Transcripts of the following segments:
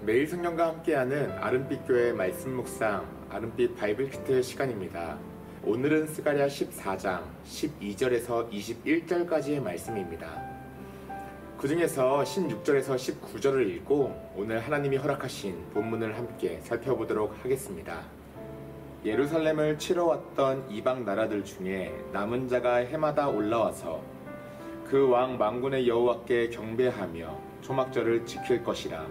매일 성경과 함께하는 아름빛 교회 말씀 묵상 아름빛 바이블 키트 시간입니다. 오늘은 스가랴 14장 12절에서 21절까지의 말씀입니다. 그 중에서 16절에서 19절을 읽고 오늘 하나님이 허락하신 본문을 함께 살펴보도록 하겠습니다. 예루살렘을 치러 왔던 이방 나라들 중에 남은 자가 해마다 올라와서 그 왕 만군의 여호와께 경배하며 초막절을 지킬 것이라.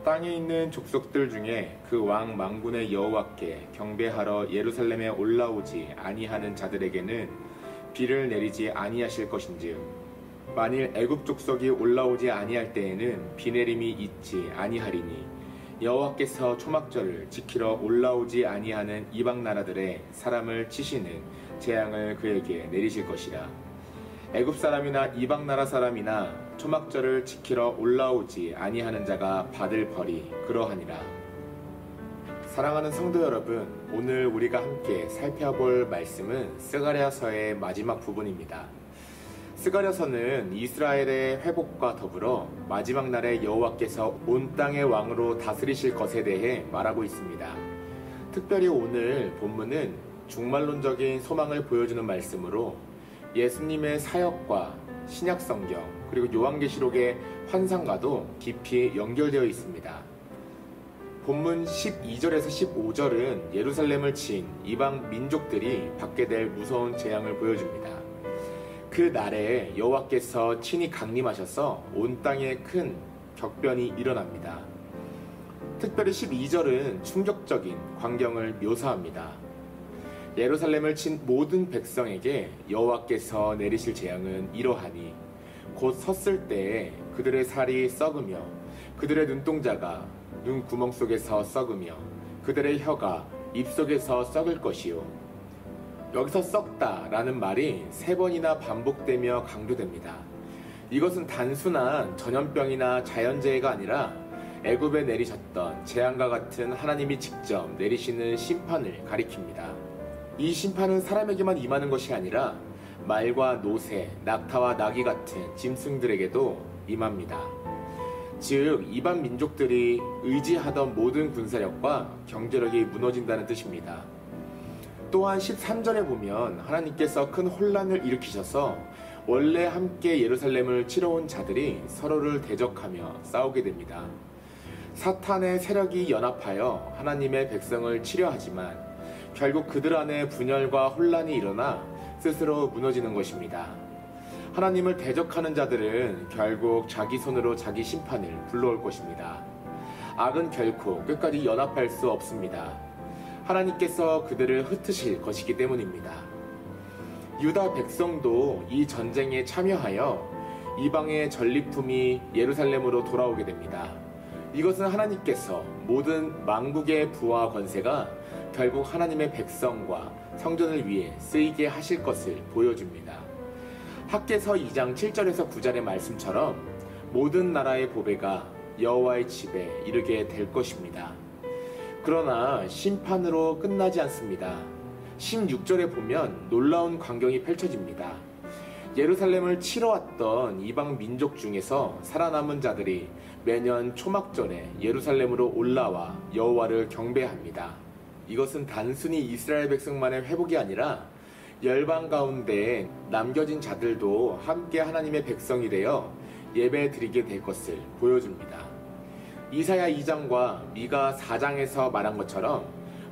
땅에 있는 족속들 중에 그 왕 만군의 여호와께 경배하러 예루살렘에 올라오지 아니하는 자들에게는 비를 내리지 아니하실 것인즉 만일 애굽 족속이 올라오지 아니할 때에는 비 내림이 있지 아니하리니 여호와께서 초막절을 지키러 올라오지 아니하는 이방 나라들의 사람을 치시는 재앙을 그에게 내리실 것이라. 애굽 사람이나 이방 나라 사람이나 초막절을 지키러 올라오지 아니하는 자가 받을 벌이 그러하니라. 사랑하는 성도 여러분, 오늘 우리가 함께 살펴볼 말씀은 스가랴서의 마지막 부분입니다. 스가랴서는 이스라엘의 회복과 더불어 마지막 날에 여호와께서 온 땅의 왕으로 다스리실 것에 대해 말하고 있습니다. 특별히 오늘 본문은 종말론적인 소망을 보여주는 말씀으로 예수님의 사역과 신약성경 그리고 요한계시록의 환상과도 깊이 연결되어 있습니다. 본문 12절에서 15절은 예루살렘을 친 이방 민족들이 받게 될 무서운 재앙을 보여줍니다. 그 날에 여호와께서 친히 강림하셔서 온 땅에 큰 격변이 일어납니다. 특별히 12절은 충격적인 광경을 묘사합니다. 예루살렘을 친 모든 백성에게 여호와께서 내리실 재앙은 이러하니 곧 섰을 때에 그들의 살이 썩으며 그들의 눈동자가 눈 구멍 속에서 썩으며 그들의 혀가 입속에서 썩을 것이요. 여기서 썩다 라는 말이 3번이나 반복되며 강조됩니다. 이것은 단순한 전염병이나 자연재해가 아니라 애굽에 내리셨던 재앙과 같은 하나님이 직접 내리시는 심판을 가리킵니다. 이 심판은 사람에게만 임하는 것이 아니라 말과 노새, 낙타와 나귀 같은 짐승들에게도 임합니다. 즉 이방 민족들이 의지하던 모든 군사력과 경제력이 무너진다는 뜻입니다. 또한 13절에 보면 하나님께서 큰 혼란을 일으키셔서 원래 함께 예루살렘을 치러 온 자들이 서로를 대적하며 싸우게 됩니다. 사탄의 세력이 연합하여 하나님의 백성을 치려 하지만 결국 그들 안에 분열과 혼란이 일어나 스스로 무너지는 것입니다. 하나님을 대적하는 자들은 결국 자기 손으로 자기 심판을 불러올 것입니다. 악은 결코 끝까지 연합할 수 없습니다. 하나님께서 그들을 흩으실 것이기 때문입니다. 유다 백성도 이 전쟁에 참여하여 이방의 전리품이 예루살렘으로 돌아오게 됩니다. 이것은 하나님께서 모든 만국의 부와 권세가 결국 하나님의 백성과 성전을 위해 쓰이게 하실 것을 보여줍니다. 학개서 2장 7절에서 9절의 말씀처럼 모든 나라의 보배가 여호와의 집에 이르게 될 것입니다. 그러나 심판으로 끝나지 않습니다. 16절에 보면 놀라운 광경이 펼쳐집니다. 예루살렘을 치러 왔던 이방 민족 중에서 살아남은 자들이 매년 초막절에 예루살렘으로 올라와 여호와를 경배합니다. 이것은 단순히 이스라엘 백성만의 회복이 아니라 열방 가운데 남겨진 자들도 함께 하나님의 백성이 되어 예배 드리게 될 것을 보여줍니다. 이사야 2장과 미가 4장에서 말한 것처럼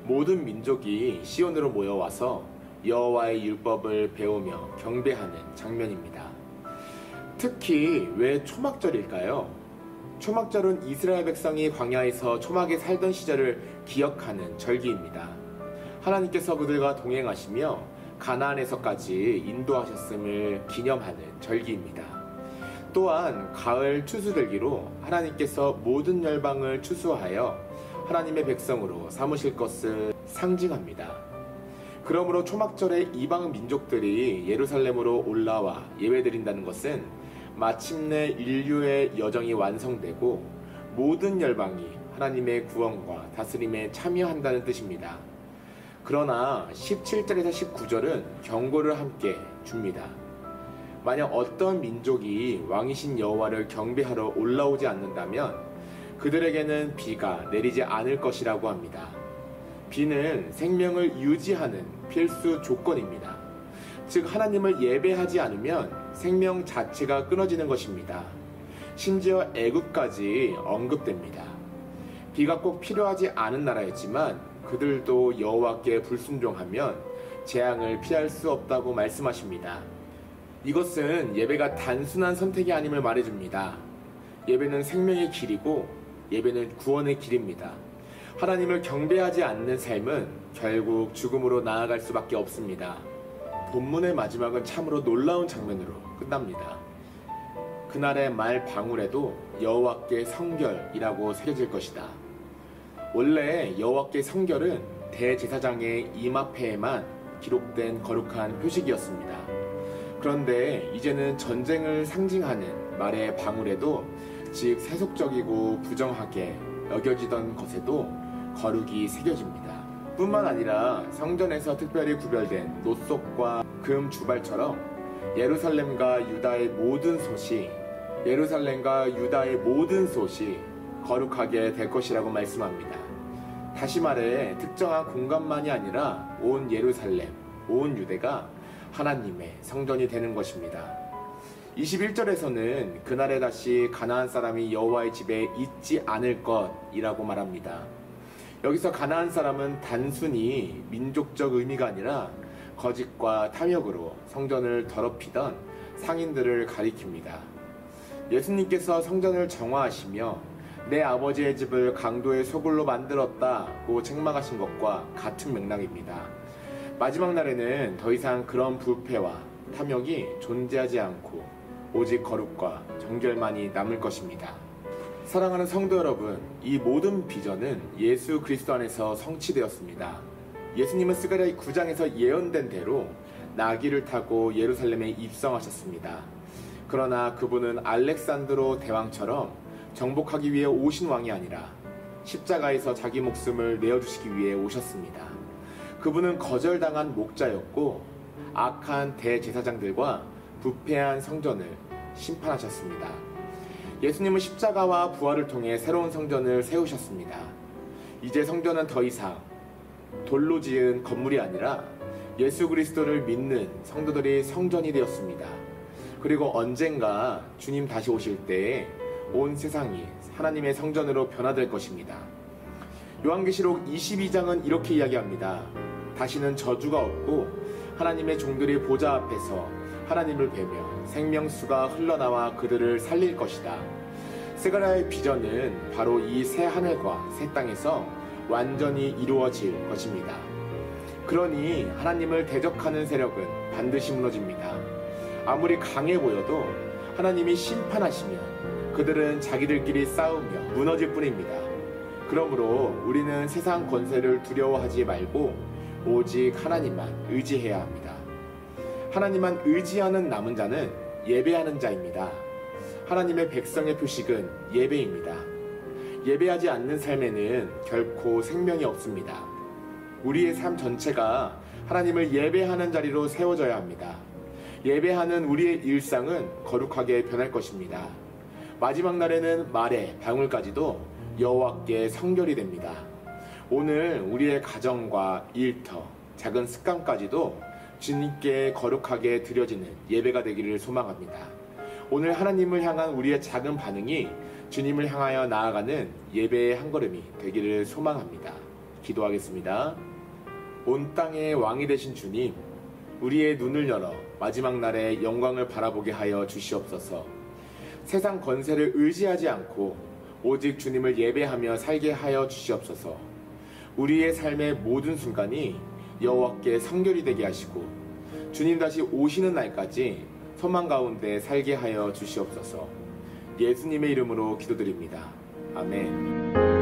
모든 민족이 시온으로 모여와서 여호와의 율법을 배우며 경배하는 장면입니다. 특히 왜 초막절일까요? 초막절은 이스라엘 백성이 광야에서 초막에 살던 시절을 기억하는 절기입니다. 하나님께서 그들과 동행하시며 가나안에서까지 인도하셨음을 기념하는 절기입니다. 또한 가을 추수들기로 하나님께서 모든 열방을 추수하여 하나님의 백성으로 삼으실 것을 상징합니다. 그러므로 초막절에 이방 민족들이 예루살렘으로 올라와 예배드린다는 것은 마침내 인류의 여정이 완성되고 모든 열방이 하나님의 구원과 다스림에 참여한다는 뜻입니다. 그러나 17절에서 19절은 경고를 함께 줍니다. 만약 어떤 민족이 왕이신 여호와를 경배하러 올라오지 않는다면 그들에게는 비가 내리지 않을 것이라고 합니다. 비는 생명을 유지하는 필수 조건입니다. 즉 하나님을 예배하지 않으면 생명 자체가 끊어지는 것입니다. 심지어 애굽까지 언급됩니다. 비가 꼭 필요하지 않은 나라였지만 그들도 여호와께 불순종하면 재앙을 피할 수 없다고 말씀하십니다. 이것은 예배가 단순한 선택이 아님을 말해줍니다. 예배는 생명의 길이고 예배는 구원의 길입니다. 하나님을 경배하지 않는 삶은 결국 죽음으로 나아갈 수밖에 없습니다. 본문의 마지막은 참으로 놀라운 장면으로 끝납니다. 그날의 말 방울에도 여호와께 성결이라고 새겨질 것이다. 원래 여호와께 성결은 대제사장의 임합회에만 기록된 거룩한 표식이었습니다. 그런데 이제는 전쟁을 상징하는 말의 방울에도 즉 세속적이고 부정하게 여겨지던 것에도 거룩이 새겨집니다. 뿐만 아니라 성전에서 특별히 구별된 노석과 금 주발처럼 예루살렘과 유다의 모든 솥이 거룩하게 될 것이라고 말씀합니다. 다시 말해 특정한 공간만이 아니라 온 예루살렘, 온 유대가 하나님의 성전이 되는 것입니다. 21절에서는 그날에 다시 가나안 사람이 여호와의 집에 있지 않을 것이라고 말합니다. 여기서 가나안 사람은 단순히 민족적 의미가 아니라 거짓과 탐욕으로 성전을 더럽히던 상인들을 가리킵니다. 예수님께서 성전을 정화하시며 내 아버지의 집을 강도의 소굴로 만들었다고 책망하신 것과 같은 맥락입니다. 마지막 날에는 더 이상 그런 부패와 탐욕이 존재하지 않고 오직 거룩과 정결만이 남을 것입니다. 사랑하는 성도 여러분, 이 모든 비전은 예수 그리스도 안에서 성취되었습니다. 예수님은 스가랴 9장에서 예언된 대로 나귀를 타고 예루살렘에 입성하셨습니다. 그러나 그분은 알렉산드로 대왕처럼 정복하기 위해 오신 왕이 아니라 십자가에서 자기 목숨을 내어주시기 위해 오셨습니다. 그분은 거절당한 목자였고 악한 대제사장들과 부패한 성전을 심판하셨습니다. 예수님은 십자가와 부활을 통해 새로운 성전을 세우셨습니다. 이제 성전은 더 이상 돌로 지은 건물이 아니라 예수 그리스도를 믿는 성도들이 성전이 되었습니다. 그리고 언젠가 주님 다시 오실 때에 온 세상이 하나님의 성전으로 변화될 것입니다. 요한계시록 22장은 이렇게 이야기합니다. 다시는 저주가 없고 하나님의 종들이 보좌 앞에서 하나님을 뵈며 생명수가 흘러나와 그들을 살릴 것이다. 스가랴의 비전은 바로 이 새 하늘과 새 땅에서 완전히 이루어질 것입니다. 그러니 하나님을 대적하는 세력은 반드시 무너집니다. 아무리 강해 보여도 하나님이 심판하시면 그들은 자기들끼리 싸우며 무너질 뿐입니다. 그러므로 우리는 세상 권세를 두려워하지 말고 오직 하나님만 의지해야 합니다. 하나님만 의지하는 남은 자는 예배하는 자입니다. 하나님의 백성의 표식은 예배입니다. 예배하지 않는 삶에는 결코 생명이 없습니다. 우리의 삶 전체가 하나님을 예배하는 자리로 세워져야 합니다. 예배하는 우리의 일상은 거룩하게 변할 것입니다. 마지막 날에는 말의 방울까지도 여호와께 성결이 됩니다. 오늘 우리의 가정과 일터, 작은 습관까지도 주님께 거룩하게 드려지는 예배가 되기를 소망합니다. 오늘 하나님을 향한 우리의 작은 반응이 주님을 향하여 나아가는 예배의 한 걸음이 되기를 소망합니다. 기도하겠습니다. 온 땅의 왕이 되신 주님, 우리의 눈을 열어 마지막 날에 영광을 바라보게 하여 주시옵소서. 세상 권세를 의지하지 않고 오직 주님을 예배하며 살게 하여 주시옵소서. 우리의 삶의 모든 순간이 여호와께 성결이 되게 하시고 주님 다시 오시는 날까지 소망 가운데 살게 하여 주시옵소서. 예수님의 이름으로 기도드립니다. 아멘.